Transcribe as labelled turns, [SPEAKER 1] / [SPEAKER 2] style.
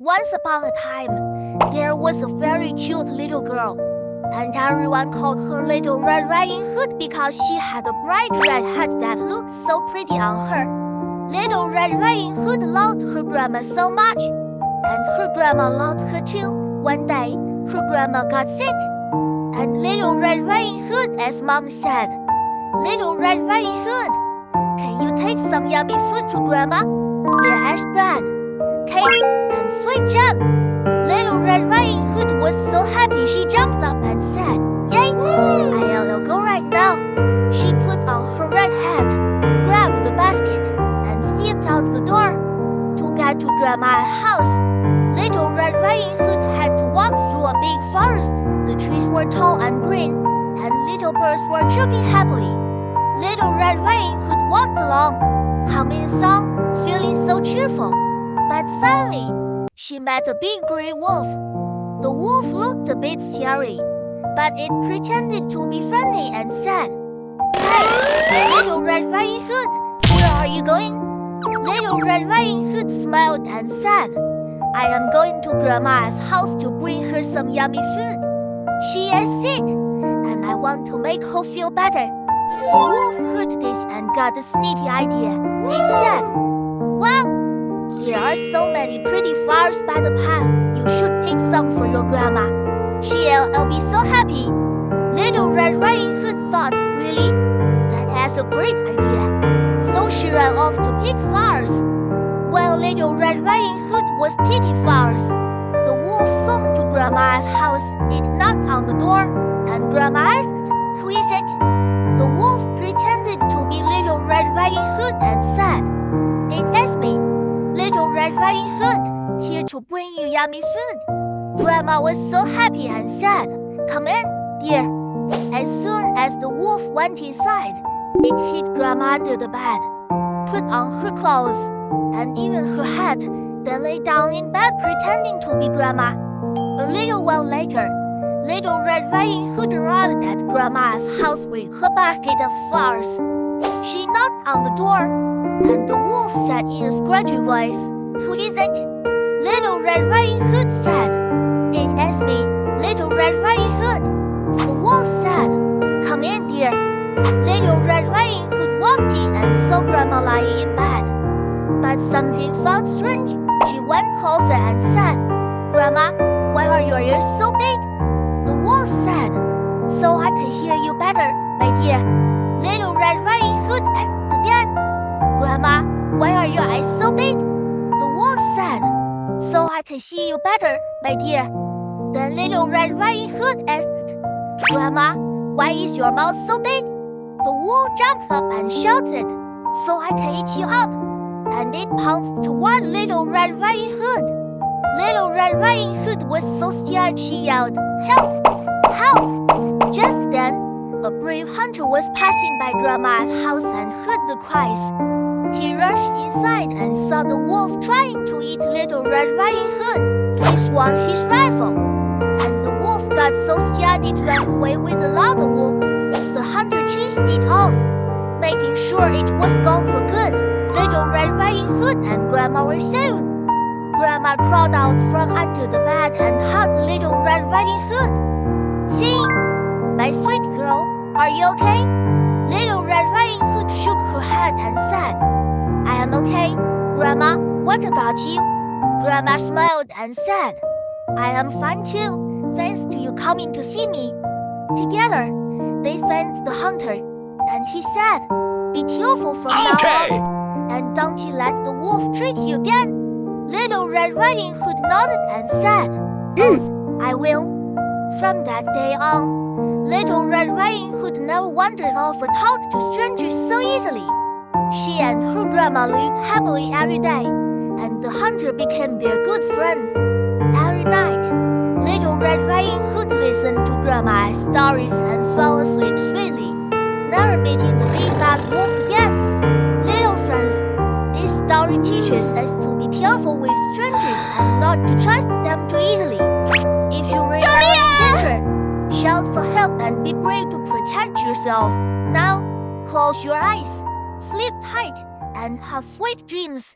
[SPEAKER 1] Once upon a time, there was a very cute little girl, and everyone called her Little Red Riding Hood because she had a bright red hat that looked so pretty on her. Little Red Riding Hood loved her grandma so much, and her grandma loved her too. One day, her grandma got sick, and Little Red Riding Hood, as Mom said, "Little Red Riding Hood, can you take some yummy food to Grandma? There's bread, cake, and sweet jam." Little Red Riding Hood was so happy she jumped up and said, "Yay! I'll go right now." She put on her red hat, grabbed the basket, and stepped out the door. To get to Grandma's house, Little Red Riding Hood had to walk through a big forest. The trees were tall and green, and little birds were chirping happily. Little Red Riding Hood walked along, humming a song, feeling so cheerful. But suddenly, she met a big gray wolf. The wolf looked a bit scary, but it pretended to be friendly and said, "Hey, Little Red Riding Hood, where are you going?" Little Red Riding Hood smiled and said, "I am going to Grandma's house to bring her some yummy food. She is sick, and I want to make her feel better." The wolf heard this and got a sneaky idea. It said, "Well, there are so many pretty flowers by the path. You should pick some for your grandma. She'll be so happy." Little Red Riding Hood thought, "Really? That's a great idea." So she ran off to pick flowers. While Little Red Riding Hood was picking flowers, the wolf swam to Grandma's house. It knocked on the door, and Grandma asked, "Who is it?" The wolf pretended to be Little Red Riding Hood and said, "It is me, Little Red Riding Hood, here to bring you yummy food." Grandma was so happy and said, "Come in, dear." As soon as the wolf went inside, it hid Grandma under the bed, put on her clothes, and even her hat, then lay down in bed pretending to be Grandma. A little while later, Little Red Riding Hood arrived at Grandma's house with her basket of flowers. She knocked on the door, and the wolf said in a scratchy voice, "Who is it?" Little Red Riding Hood said, "It is me, Little Red Riding Hood." The wolf said, "Come in, dear." Little Red Riding Hood walked in and saw Grandma lying in bed. But something felt strange. She went closer and said, "Grandma, why are your ears so big?" The wolf said, "So I can hear you better, my dear." Little Red Riding Hood asked again, "Grandma, why are your eyes so big?" The wolf said, "So I can see you better, my dear." Then Little Red Riding Hood asked, "Grandma, why is your mouth so big?" The wolf jumped up and shouted, "So I can eat you up." And it pounced toward Little Red Riding Hood. Little Red Riding Hood was so scared she yelled, "Help! Help!" Just then, a brave hunter was passing by Grandma's house and heard the cries. He rushed inside and saw the wolf trying to eat Little Red Riding Hood. He swung his rifle, and the wolf got so scared it ran away with a loud whoop. The hunter chased it off, making sure it was gone for good. Little Red Riding Hood and Grandma were saved. Grandma crawled out from under the bed and hugged Little Red Riding Hood. "See, my sweet girl, are you okay?" Little Red Riding Hood shook her head and said, "I am okay. Grandma, what about you?" Grandma smiled and said, "I am fine too, thanks to you coming to see me." Together, they thanked the hunter, and he said, "Be careful from now on, and don't you let the wolf trick you again." Little Red Riding Hood nodded and said, "I will." From that day on, Little Red Riding Hood never wandered off or talked to strangers so easily. She and her grandma lived happily every day, and the hunter became their good friend. Every night, Little Red Riding Hood listened to Grandma's stories and fell asleep sweetly, never meeting the big bad wolf again. Little friends, this story teaches us to be careful with strangers and not to trust them too easily. If you are in danger, shout for help and be brave to protect yourself. Now, close your eyes, sleep tight, and have sweet dreams.